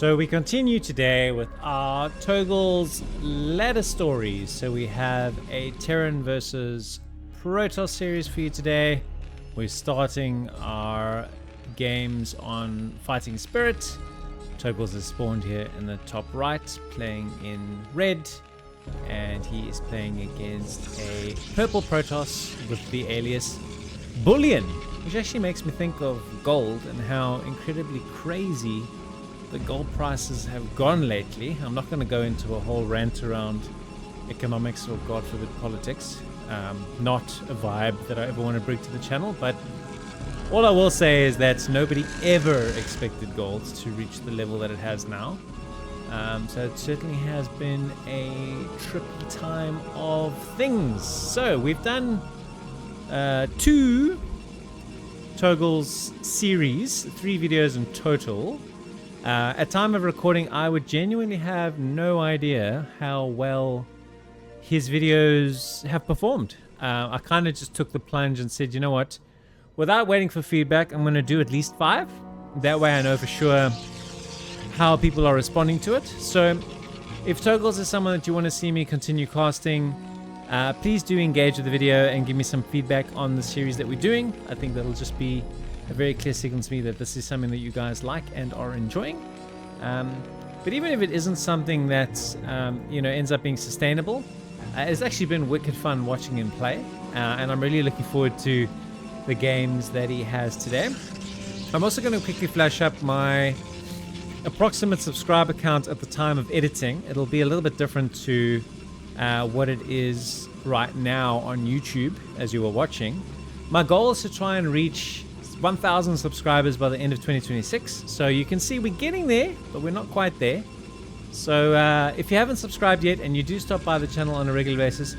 So we continue today with our Togles ladder stories. So we have a Terran versus Protoss series for you today. We're starting our games on Fighting Spirit. Togles is spawned here in the top right, playing in red. And he is playing against a purple Protoss with the alias Bullion, which actually makes me think of gold and how incredibly crazy the gold prices have gone lately. I'm not going to go into a whole rant around economics or, God forbid, politics. Not a vibe that I ever want to bring to the channel, but all I will say is that nobody ever expected gold to reach the level that it has now. So it certainly has been a tricky time of things. So we've done 2 Togles series, 3 videos in total. At time of recording, I would genuinely have no idea how well his videos have performed. I kind of just took the plunge and said, you know what, without waiting for feedback, I'm going to do at least 5. That way I know for sure how people are responding to it. So if Togles is someone that you want to see me continue casting, please do engage with the video and give me some feedback on the series that we're doing. I think that'll just be a very clear signal to me that this is something that you guys like and are enjoying. But even if it isn't something that ends up being sustainable, it's actually been wicked fun watching him play, and I'm really looking forward to the games that he has today. I'm also going to quickly flash up my approximate subscriber count at the time of editing. It'll be a little bit different to what it is right now on YouTube as you are watching. My goal is to try and reach 1,000 subscribers by the end of 2026. So you can see we're getting there, but we're not quite there. So if you haven't subscribed yet and you do stop by the channel on a regular basis,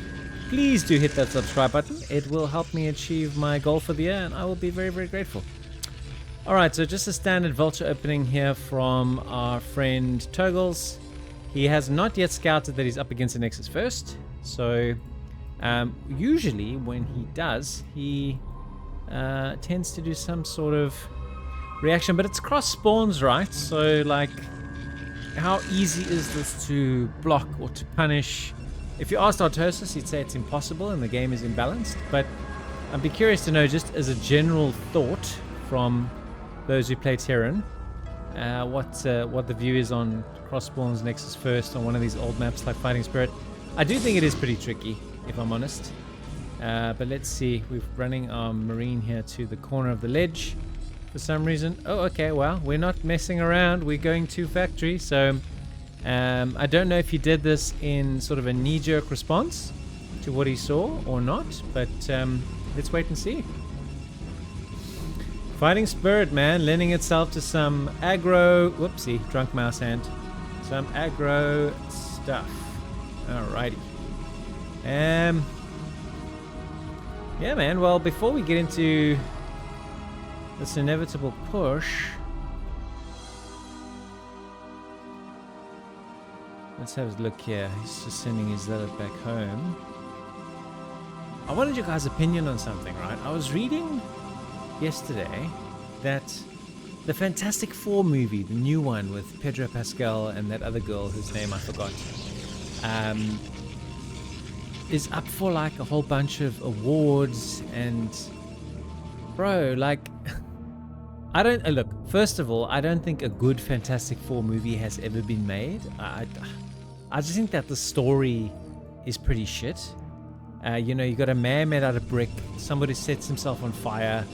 please do hit that subscribe button. It will help me achieve my goal for the year, and I will be very, very grateful. Alright, so just a standard vulture opening here from our friend Togles. He has not yet scouted that he's up against the Nexus first. So usually when he does, he tends to do some sort of reaction, but it's cross spawns, right? So like, how easy is this to block or to punish? If you asked Artosis, he'd say it's impossible and the game is imbalanced, but I'd be curious to know, just as a general thought from those who play Terran, what the view is on cross spawns Nexus first on one of these old maps like Fighting Spirit. I do think it is pretty tricky, if I'm honest. But let's see. We're running our Marine here to the corner of the ledge for some reason. Oh, okay. Well, we're not messing around. We're going to factory. So I don't know if he did this in sort of a knee-jerk response to what he saw or not. But let's wait and see. Fighting Spirit, man, lending itself to some aggro. Whoopsie, drunk mouse hand. Some aggro stuff. Alrighty. Yeah, man. Well, before we get into this inevitable push, let's have a look here. He's just sending his zealot back home. I wanted your guys' opinion on something, right? I was reading yesterday that the Fantastic Four movie, the new one with Pedro Pascal and that other girl whose name I forgot, is up for like a whole bunch of awards. And bro, like, I don't look, first of all, I don't think a good Fantastic Four movie has ever been made. I just think that the story is pretty shit. You got a man made out of brick, somebody sets himself on fire,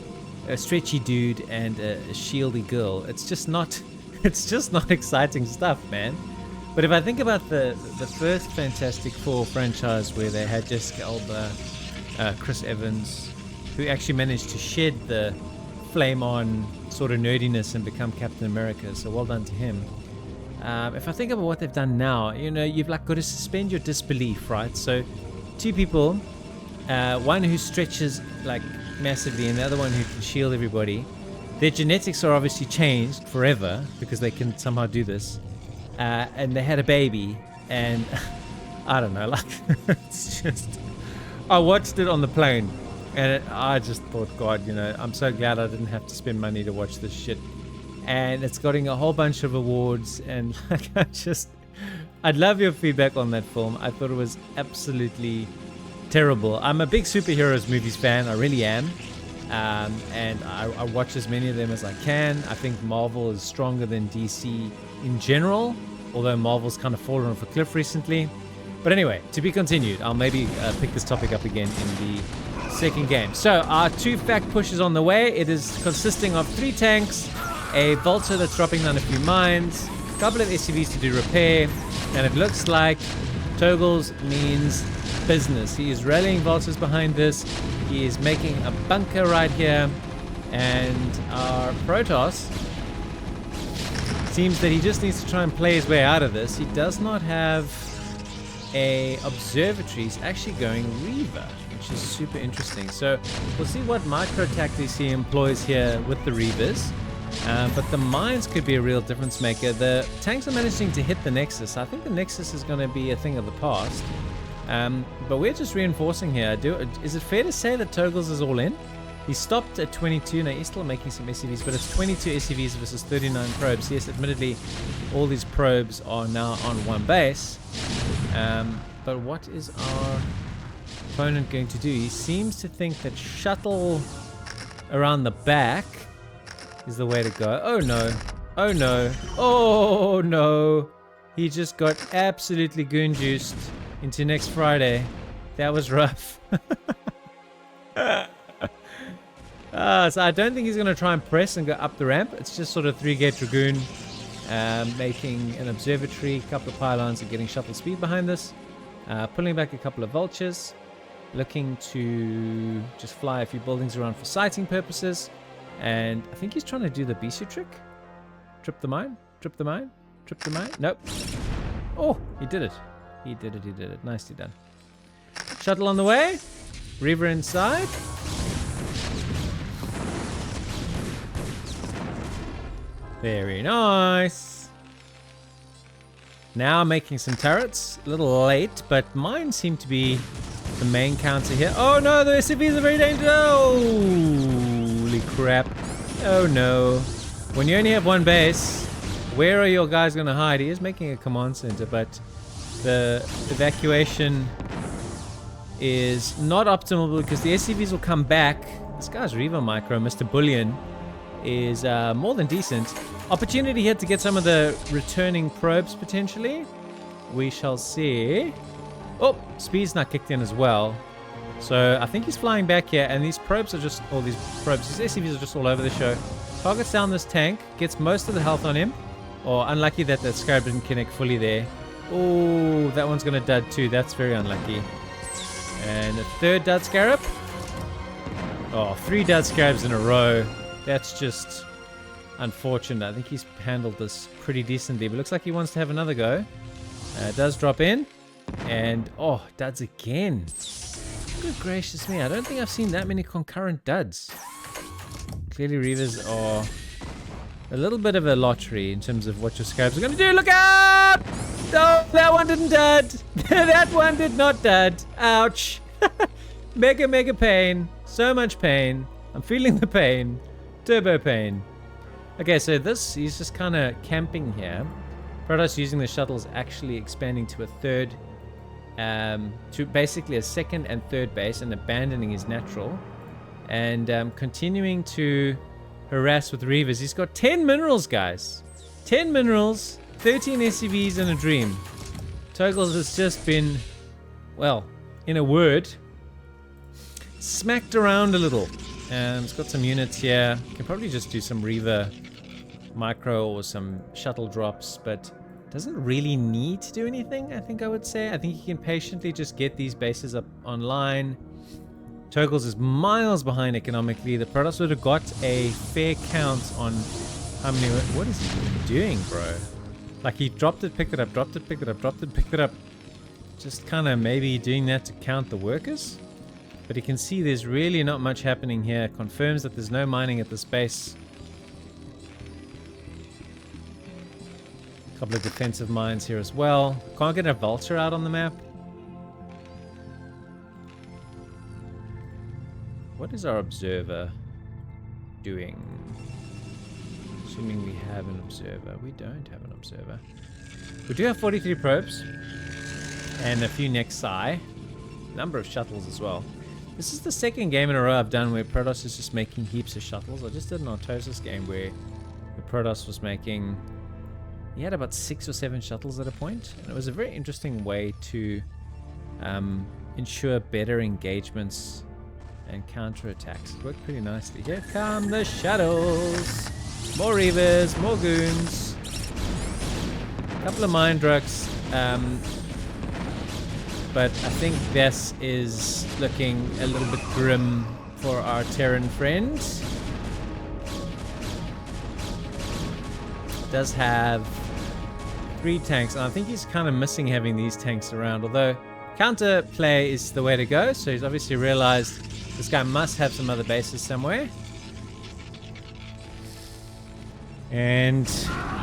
a stretchy dude and a shieldy girl. It's just not exciting stuff, man. But if I think about the first Fantastic Four franchise, where they had Jessica Alba, Chris Evans, who actually managed to shed the flame on sort of nerdiness and become Captain America, so well done to him. If I think about what they've done now, you've like got to suspend your disbelief, right? So 2 people, one who stretches like massively and the other one who can shield everybody. Their genetics are obviously changed forever because they can somehow do this. And they had a baby, and I don't know, like, it's just, I watched it on the plane, and I just thought, God, I'm so glad I didn't have to spend money to watch this shit. and it's getting a whole bunch of awards. And like, I'd love your feedback on that film. I thought it was absolutely terrible. I'm a big superheroes movies fan. I really am. And I watch as many of them as I can. I think Marvel is stronger than DC in general, although Marvel's kind of fallen off a cliff recently. But anyway, to be continued. I'll maybe pick this topic up again in the second game. So our 2 fact push is on the way. It is consisting of 3 tanks, a vulture that's dropping down a few mines, a couple of SCVs to do repair, and it looks like Togles means business. He is rallying vultures behind this. He is making a bunker right here, and our Protoss seems that he just needs to try and play his way out of this. He does not have a observatory. He's actually going Reaver, which is super interesting. So we'll see what micro tactics he employs here with the Reavers. But the mines could be a real difference maker. The tanks are managing to hit the Nexus. I think the Nexus is going to be a thing of the past. But we're just reinforcing here. Is it fair to say that Togles is all in? He stopped at 22. Now he's still making some SCVs, but it's 22 SCVs versus 39 probes. Yes, admittedly, all these probes are now on one base. But what is our opponent going to do? He seems to think that shuttle around the back is the way to go. Oh no. Oh no. Oh no. He just got absolutely goon juiced into next Friday. That was rough. So I don't think he's going to try and press and go up the ramp. It's just sort of 3-gate Dragoon, making an observatory, a couple of pylons, and getting shuttle speed behind this. Pulling back a couple of vultures, looking to just fly a few buildings around for sighting purposes. And I think he's trying to do the Bisu trick. Trip the mine, trip the mine, trip the mine. Nope. Oh, he did it. He did it, he did it. Nicely done. Shuttle on the way. Reaver inside. Very nice. Now making some turrets. A little late, but mine seem to be the main counter here. Oh no, the SCVs are very dangerous. Holy crap. Oh no. When you only have one base, where are your guys going to hide? He is making a command center, but the evacuation is not optimal because the SCVs will come back. This guy's Reaver Micro, Mr. Bullion, is more than decent. Opportunity here to get some of the returning probes potentially. We shall see. Oh, speed's not kicked in as well. So I think he's flying back here, and these probes are just, all these probes, these SCVs are just all over the show. Targets down this tank, gets most of the health on him. Or unlucky that that scarab didn't connect fully there. Oh, that one's going to dud too. That's very unlucky. And a third dud scarab. Oh, 3 dud scarabs in a row. That's just unfortunate. I think he's handled this pretty decently, but looks like he wants to have another go. It does drop in. And, oh, duds again. Good gracious me. I don't think I've seen that many concurrent duds. Clearly Reavers are a little bit of a lottery in terms of what your scarabs are going to do. Look out! No, that one didn't dud. That one did not dud. Ouch. Mega pain. So much pain. I'm feeling the pain. Turbo pain. Okay, so this, he's just kind of camping here. Protoss using the shuttles actually expanding to a third, to basically a second and third base and abandoning his natural. And continuing to harass with Reavers. He's got 10 minerals, guys. 10 minerals, 13 SCVs and a dream. Togles has just been, well, in a word, smacked around a little. It's got some units here. Can probably just do some Reaver micro or some shuttle drops, but doesn't really need to do anything, I think I would say. I think he can patiently just get these bases up online. Togles is miles behind economically. The Protoss would have got a fair count on how many... What is he even doing, bro? Like, he dropped it, picked it up, dropped it, picked it up, dropped it, picked it up. Just kind of maybe doing that to count the workers. But you can see there's really not much happening here. Confirms that there's no mining at this base. A couple of defensive mines here as well. Can't get a vulture out on the map. What is our observer doing? Assuming we have an observer. We don't have an observer. We do have 43 probes. And a few Nexi. Number of shuttles as well. This is the second game in a row I've done where Protoss is just making heaps of shuttles. I just did an Autosis game where the Protoss was making... He had about 6 or 7 shuttles at a point. And it was a very interesting way to ensure better engagements and counterattacks. It worked pretty nicely. Here come the shuttles! More Reavers, more Goons. A couple of Mine Drugs. But I think this is looking a little bit grim for our Terran friend. Does have 3 tanks, and I think he's kind of missing having these tanks around, although counter play is the way to go, so he's obviously realized this guy must have some other bases somewhere. And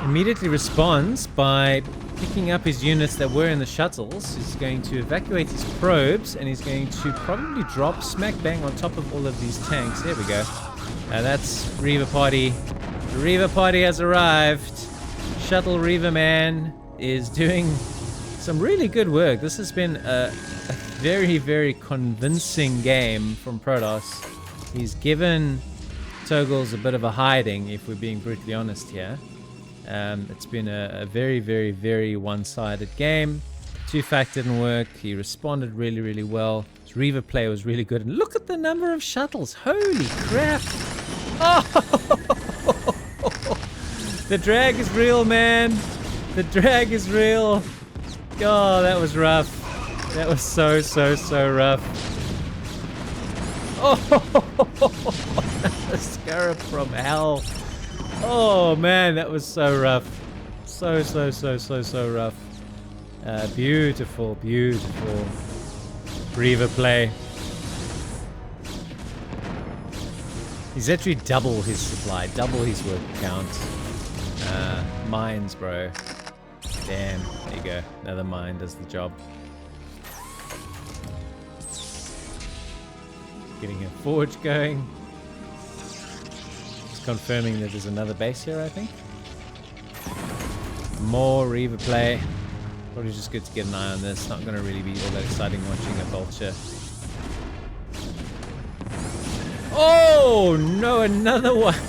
immediately responds by picking up his units that were in the shuttles. He's going to evacuate his probes, and he's going to probably drop smack bang on top of all of these tanks. There we go. That's Reaver Party. The Reaver Party has arrived. Shuttle Reaver Man is doing some really good work. This has been a very, very convincing game from Protoss. He's given Togles a bit of a hiding, if we're being brutally honest here. It's been a very, very, very one-sided game. 2-fac didn't work. He responded really, really well. His Reaver play was really good. And look at the number of shuttles. Holy crap. Oh! The drag is real, man. The drag is real. Oh, that was rough. That was so, so, so rough. Oh, the scarab from hell. Oh man, that was so rough. So, so, so, so, so rough. Beautiful, beautiful Reaver play. He's actually double his supply, double his work count. Mines, bro. Damn, there you go. Another mine does the job. Getting a forge going. Just confirming that there's another base here, I think. More Reaver play. Probably just good to get an eye on this. Not going to really be all that exciting watching a vulture. Oh no, another one.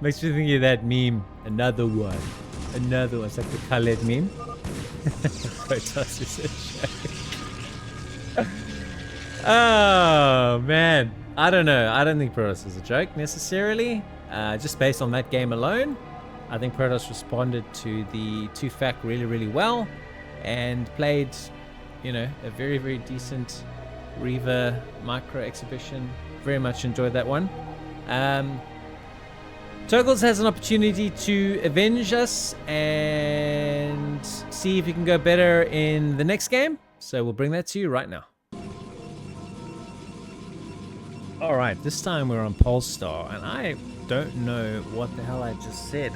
Makes me think of that meme. Another one. Another one. It's like the Khaled meme. Protoss is a joke. Oh man. I don't know. I don't think Protoss is a joke necessarily. Just based on that game alone, I think Protoss responded to the 2-fac really, really well and played, you know, a very, very decent Reaver micro exhibition. Very much enjoyed that one. Togles has an opportunity to avenge us and see if he can go better in the next game. So we'll bring that to you right now. Alright, this time we're on Polestar, and I don't know what the hell I just said.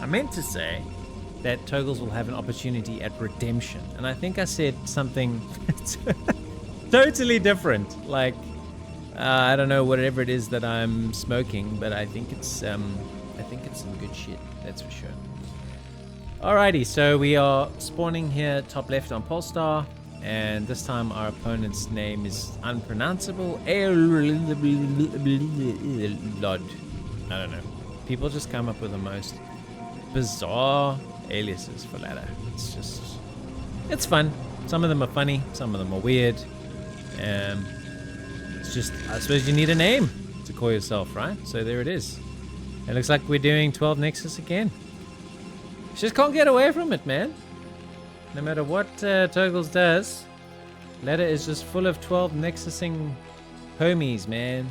I meant to say that Togles will have an opportunity at redemption, and I think I said something totally different. Like, I don't know whatever it is that I'm smoking, but I think it's some good shit. That's for sure. Alrighty, so we are spawning here top left on Polestar, and this time our opponent's name is unpronounceable. I don't know. People just come up with the most bizarre aliases for ladder. It's fun. Some of them are funny, some of them are weird. It's just, I suppose you need a name to call yourself, right? So there it is. It looks like we're doing 12 Nexus again. Just can't get away from it, man. No matter what Togles does, ladder is just full of 12 Nexusing homies, man.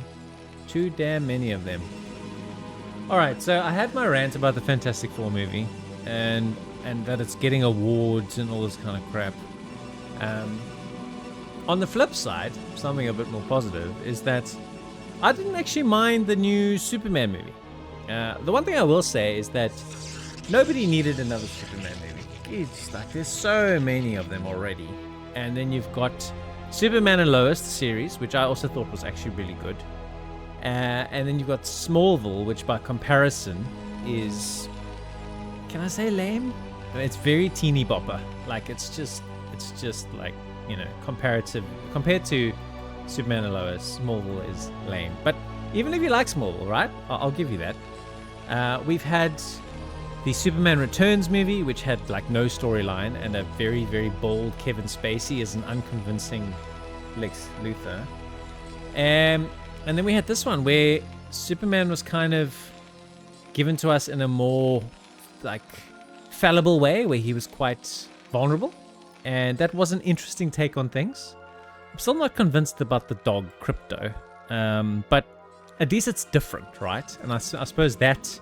Too damn many of them. Alright, so I had my rant about the Fantastic Four movie and that it's getting awards and all this kind of crap. On the flip side, something a bit more positive, is that I didn't actually mind the new Superman movie. The one thing I will say is that nobody needed another Superman movie. It's like there's so many of them already. And then you've got Superman and Lois, the series, which I also thought was actually really good. And then you've got Smallville, which by comparison is, can I say lame? I mean, it's very teeny bopper. Like it's just like, you know, compared to Superman and Lois, Smallville is lame. But even if you like Smallville, right? I'll give you that. We've had the Superman Returns movie, which had like no storyline and a very, very bold Kevin Spacey as an unconvincing Lex Luthor. And then we had this one where Superman was kind of given to us in a more like fallible way, where he was quite vulnerable. And that was an interesting take on things. I'm still not convinced about the dog Crypto, but at least it's different, right? And I suppose that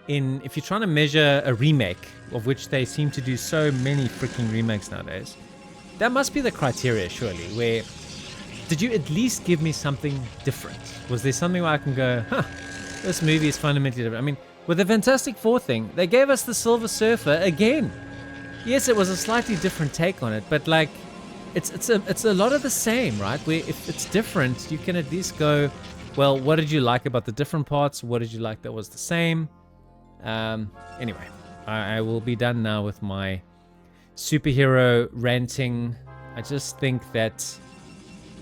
if you're trying to measure a remake, of which they seem to do so many freaking remakes nowadays, that must be the criteria, surely, where did you at least give me something different? Was there something where I can go, this movie is fundamentally different? I mean, with the Fantastic Four thing, they gave us the Silver Surfer again. Yes, it was a slightly different take on it, but like, it's a lot of the same, right? Where if it's different, you can at least go, well, what did you like about the different parts? What did you like that was the same? Anyway, I will be done now with my superhero ranting. I just think that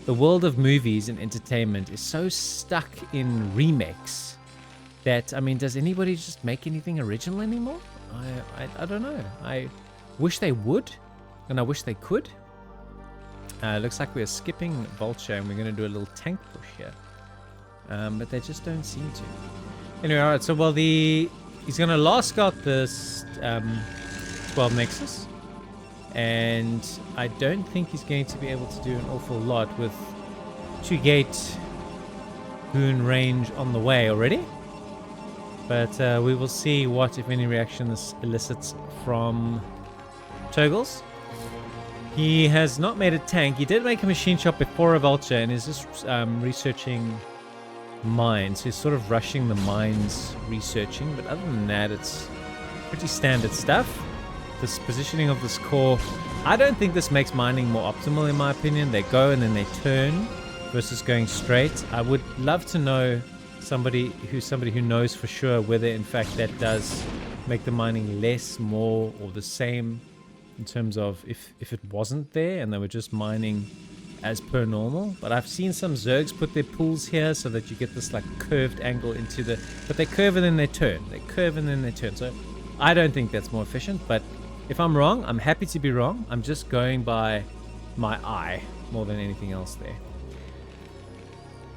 the world of movies and entertainment is so stuck in remakes that, I mean, does anybody just make anything original anymore? I don't know. I wish they would, and I wish they could. Looks like we're skipping Vulture and we're going to do a little tank push here. But they just don't seem to. Anyway, alright, so well, he's going to last scout this 12 Nexus. And I don't think he's going to be able to do an awful lot with 2-gate goon range on the way already. But we will see what, if any, reaction this elicits from Togles. He has not made a tank. He did make a machine shop before a Vulture and is just researching mines. He's sort of rushing the mines researching, but other than that, it's pretty standard stuff. This positioning of this core, I don't think this makes mining more optimal in my opinion. They go and then they turn versus going straight. I would love to know somebody who knows for sure whether in fact that does make the mining less, more, or the same in terms of if it wasn't there and they were just mining as per normal. But I've seen some Zergs put their pools here so that you get this like curved angle into the, but they curve and then they turn, they curve and then they turn. So I don't think that's more efficient, but if I'm wrong, I'm happy to be wrong. I'm just going by my eye more than anything else there.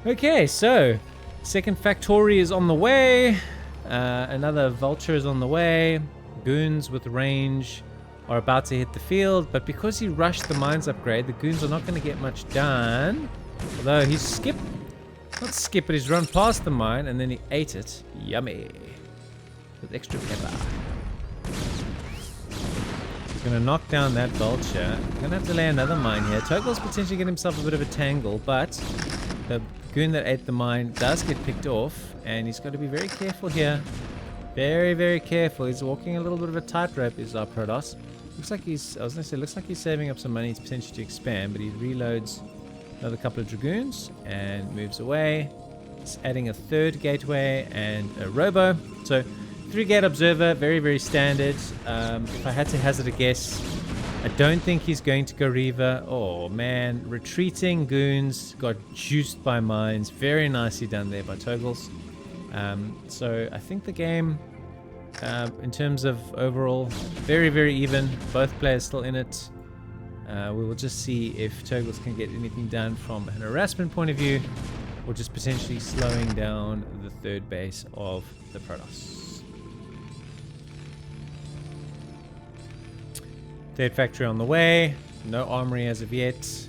Okay, so second factory is on the way. Another Vulture is on the way. Goons with range are about to hit the field, but because he rushed the mines upgrade, the goons are not going to get much done. Although he's not skip, but he's run past the mine and then he ate it. Yummy. With extra pepper. He's going to knock down that Vulture. Going to have to lay another mine here. Togles potentially get himself a bit of a tangle, but the goon that ate the mine does get picked off, and he's got to be very careful here. Very, very careful. He's walking a little bit of a tightrope, is our Protoss. Looks like looks like he's saving up some money to potentially to expand, but he reloads another couple of Dragoons and moves away. He's adding a third gateway and a Robo. So 3-gate Observer, very, very standard. If I had to hazard a guess, I don't think he's going to go Reaver. Oh man, retreating Goons got juiced by mines. Very nicely done there by Togles. So I think the game, in terms of overall, very, very even. Both players still in it. We will just see if Togles can get anything done from an harassment point of view, or just potentially slowing down the third base of the Protoss. Third factory on the way. No armory as of yet.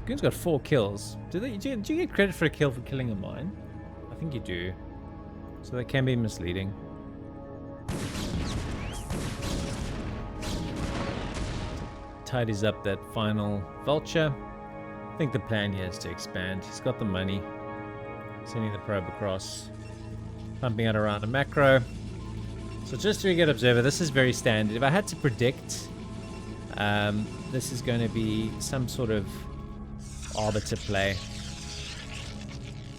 Goon's got 4 kills. Do you get credit for a kill for killing a mine? I think you do. So that can be misleading. tidies up that final vulture. I think the plan here is to expand. He's got the money. Sending the probe across. Pumping out around a macro. So just to get observer, this is very standard. If I had to predict, this is going to be some sort of arbiter play.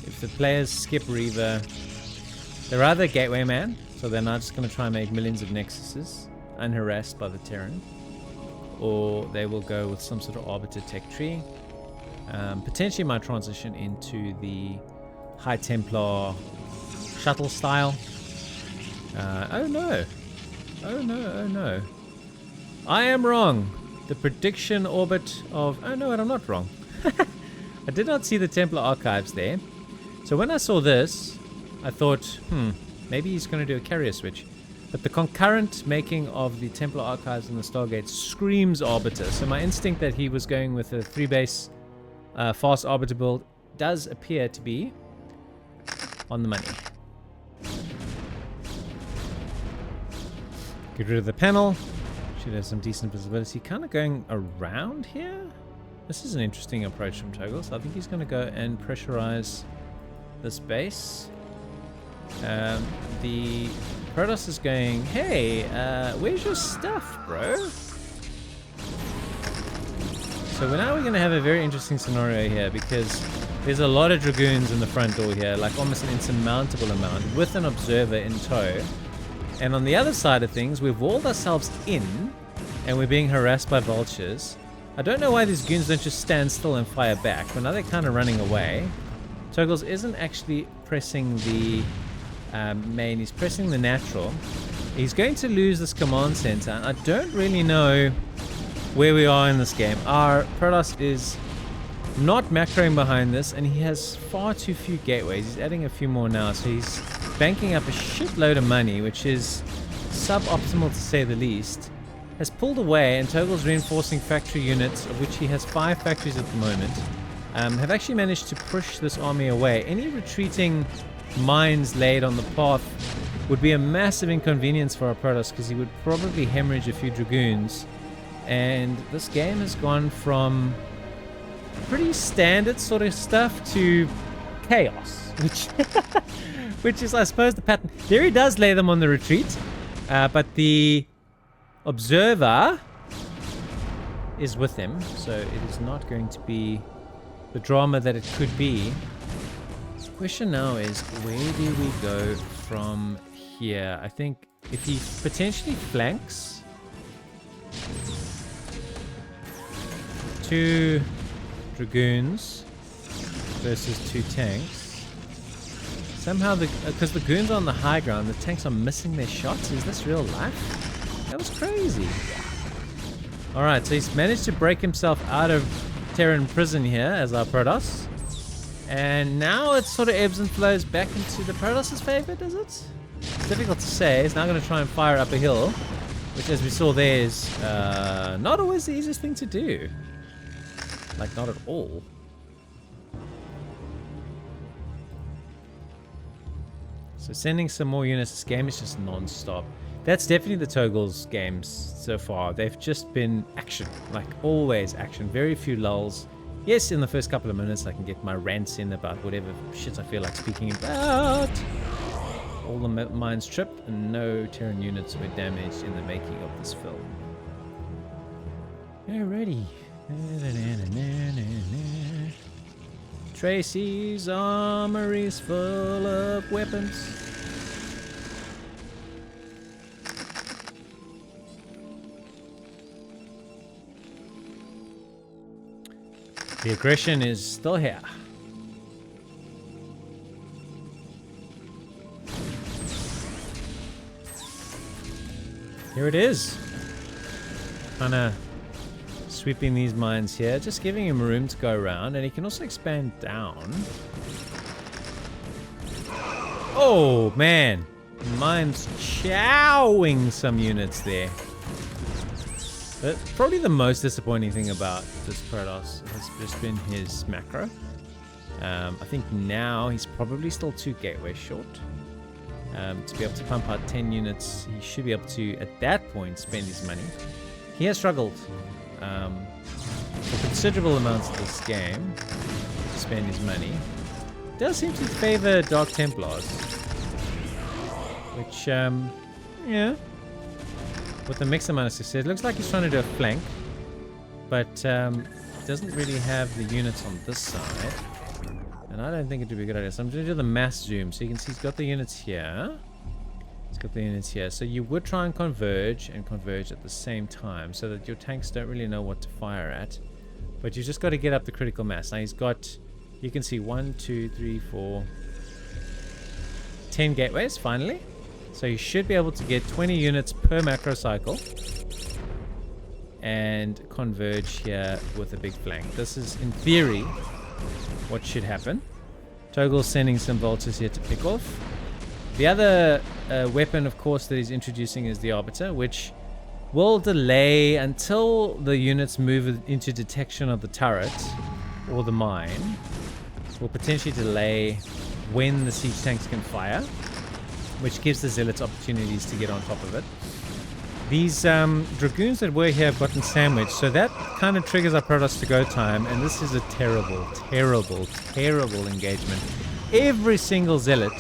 If the players skip Reaver, they're either gateway man, so they're not just going to try and make millions of Nexuses, unharassed by the Terran, or they will go with some sort of arbiter tech tree. Potentially might transition into the High Templar shuttle style. Oh no. Oh no, oh no. I am wrong. The prediction orbit of... Oh no, I'm not wrong. I did not see the Templar archives there. So when I saw this, I thought, maybe he's going to do a carrier switch. But the concurrent making of the Templar archives and the Stargate screams arbiter. So my instinct that he was going with a 3-base fast arbiter build does appear to be on the money. Get rid of the panel. Should have some decent visibility. Kind of going around here. This is an interesting approach from Togles. I think he's going to go and pressurize this base. The Protoss is going, hey, where's your stuff, bro? So now we're going to have a very interesting scenario here because there's a lot of Dragoons in the front door here, like almost an insurmountable amount, with an observer in tow. And on the other side of things, we've walled ourselves in, and we're being harassed by vultures. I don't know why these goons don't just stand still and fire back, but now they're kind of running away. Togles isn't actually pressing the main, he's pressing the natural. He's going to lose this command center, and I don't really know where we are in this game. Our Protoss is not macroing behind this, and he has far too few gateways. He's adding a few more now, so he's banking up a shitload of money, which is suboptimal to say the least. Has pulled away, and Togles reinforcing factory units, of which he has 5 factories at the moment, have actually managed to push this army away. Any retreating mines laid on the path would be a massive inconvenience for our Protoss, because he would probably hemorrhage a few Dragoons. And this game has gone from pretty standard sort of stuff to chaos, which is, I suppose, the pattern. There he does lay them on the retreat, but the observer is with him, so it is not going to be the drama that it could be. The question now is, where do we go from here? I think if he potentially flanks 2 Dragoons versus 2 tanks. Somehow, because the goons are on the high ground, the tanks are missing their shots. Is this real life? That was crazy. Alright, so he's managed to break himself out of Terran prison here as our Protoss. And now it sort of ebbs and flows back into the Protoss' favor, does it? It's difficult to say. He's now going to try and fire up a hill, which, as we saw there, is not always the easiest thing to do. Like, not at all. So sending some more units. This game is just non-stop. That's definitely the Togles games so far. They've just been action. Like, always action. Very few lulls. Yes, in the first couple of minutes I can get my rants in about whatever shit I feel like speaking about. All the mines tripped and no Terran units were damaged in the making of this film. Alrighty. Tracy's armory's full of weapons. The aggression is still here. Here it is. Kinda sweeping these mines here, just giving him room to go around, and he can also expand down. Oh man, mine's chowing some units there. But probably the most disappointing thing about this Protoss has just been his macro. I think now he's probably still 2 gateways short. To be able to pump out 10 units, he should be able to, at that point, spend his money. He has struggled for considerable amounts of this game to spend his money. It does seem to favor Dark Templars, which, yeah, with a mixed amount of success. Looks like he's trying to do a flank, but doesn't really have the units on this side, and I don't think it would be a good idea. So I'm going to do the mass zoom, so you can see he's got the units here. He's got the units here. So you would try and converge at the same time, so that your tanks don't really know what to fire at. But you've just got to get up the critical mass. Now he's got, you can see 1, 2, 3, 4, 10 gateways finally. So you should be able to get 20 units per macro cycle and converge here with a big flank. This is, in theory, what should happen. Togles sending some vultures here to pick off. The other weapon, of course, that he's introducing is the Arbiter, which will delay until the units move into detection of the turret or the mine. Will potentially delay when the siege tanks can fire, which gives the zealots opportunities to get on top of it. These dragoons that were here have gotten sandwiched, so that kind of triggers our Protoss to go time, and this is a terrible, terrible, terrible engagement. Every single zealot,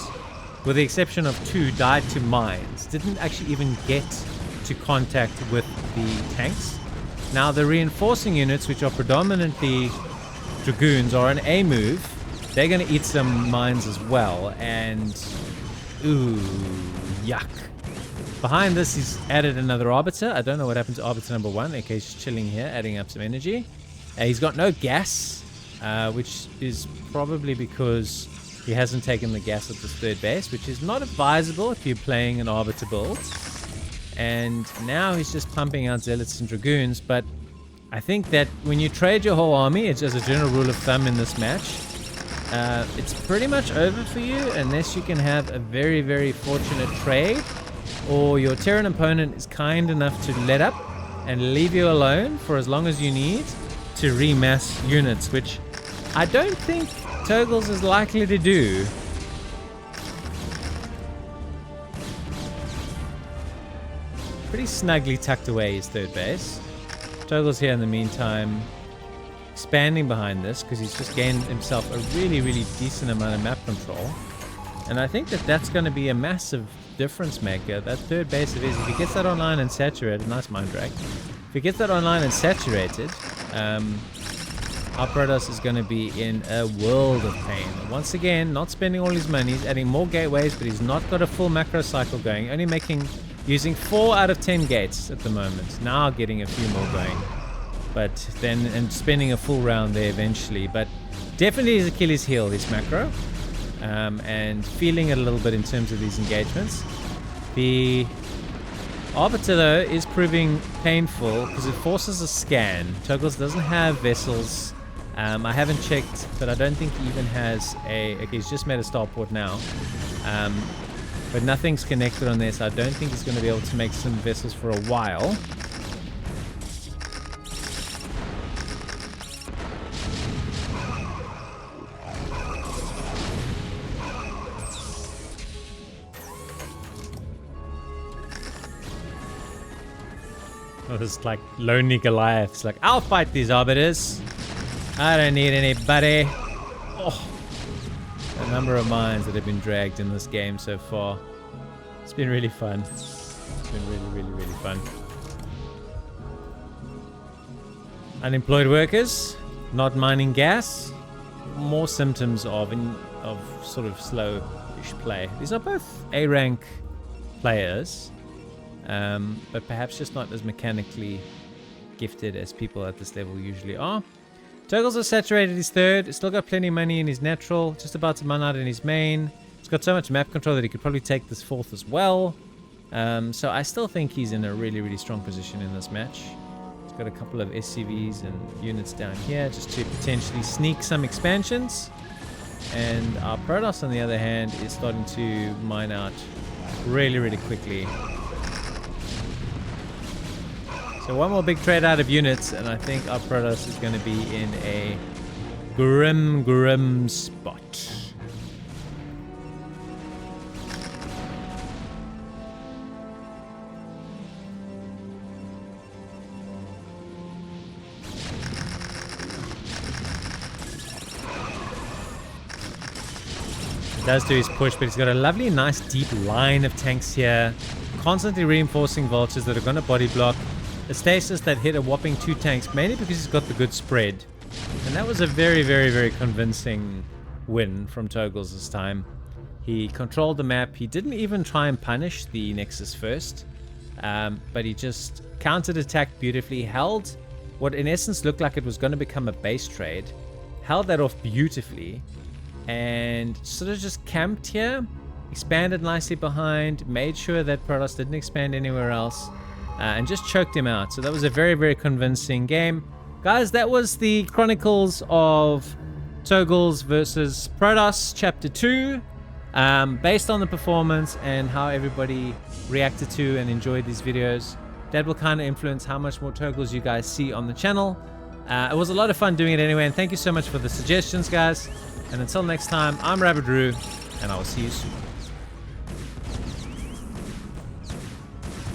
with the exception of 2, died to mines. Didn't actually even get to contact with the tanks. Now the reinforcing units, which are predominantly dragoons, are an A move. They're going to eat some mines as well, and ooh, yuck. Behind this, he's added another Arbiter. I don't know what happened to Arbiter number 1. Okay, he's chilling here, adding up some energy. He's got no gas, which is probably because he hasn't taken the gas at this third base, which is not advisable if you're playing an Arbiter build. And now he's just pumping out Zealots and Dragoons, but I think that when you trade your whole army, it's as a general rule of thumb in this match, it's pretty much over for you unless you can have a very, very fortunate trade, or your Terran opponent is kind enough to let up and leave you alone for as long as you need to remass units, which I don't think Togles is likely to do. Pretty snugly tucked away his third base. Togles here in the meantime expanding behind this because he's just gained himself a really, really decent amount of map control. And I think that that's going to be a massive difference maker. That third base of his, if he gets that online and saturated, nice mind drag. If he gets that online and saturated, our Protoss is going to be in a world of pain. Once again, not spending all his money, he's adding more gateways, but he's not got a full macro cycle going. Only using 4 out of 10 gates at the moment. Now getting a few more going. But then, and spending a full round there eventually. But definitely his Achilles heel, this macro. And feeling it a little bit in terms of these engagements. The Arbiter, though, is proving painful because it forces a scan. Togles doesn't have vessels. I haven't checked, but I don't think he even has a... Okay, he's just made a starport now. But nothing's connected on there, so I don't think he's going to be able to make some vessels for a while. Oh, it's like lonely Goliath. It's like, I'll fight these Arbiters. I don't need anybody. Oh, the number of mines that have been dragged in this game so far. It's been really fun. It's been really, really, really fun. Unemployed workers, not mining gas. More symptoms of sort of slow-ish play. These are both A-rank players. But perhaps just not as mechanically gifted as people at this level usually are. Togles has saturated his third. He's still got plenty of money in his natural. Just about to run out in his main. He's got so much map control that he could probably take this fourth as well. So I still think he's in a really, really strong position in this match. He's got a couple of SCVs and units down here just to potentially sneak some expansions. And our Protoss, on the other hand, is starting to mine out really, really quickly. So one more big trade out of units, and I think our Protoss is going to be in a grim, grim spot. Does do his push, but he's got a lovely, nice, deep line of tanks here. Constantly reinforcing vultures that are going to body block. A stasis that hit a whopping 2 tanks, mainly because he's got the good spread. And that was a very, very, very convincing win from Togles this time. He controlled the map. He didn't even try and punish the Nexus first. But he just countered-attacked beautifully. Held what in essence looked like it was going to become a base trade. Held that off beautifully. And sort of just camped here. Expanded nicely behind. Made sure that Protoss didn't expand anywhere else. And just choked him out. So that was a very, very convincing game. Guys, that was the Chronicles of Togles versus Protoss Chapter 2. Based on the performance and how everybody reacted to and enjoyed these videos, that will kind of influence how much more Togles you guys see on the channel. It was a lot of fun doing it anyway, and thank you so much for the suggestions, guys. And until next time, I'm Rabbit Roo, and I will see you soon.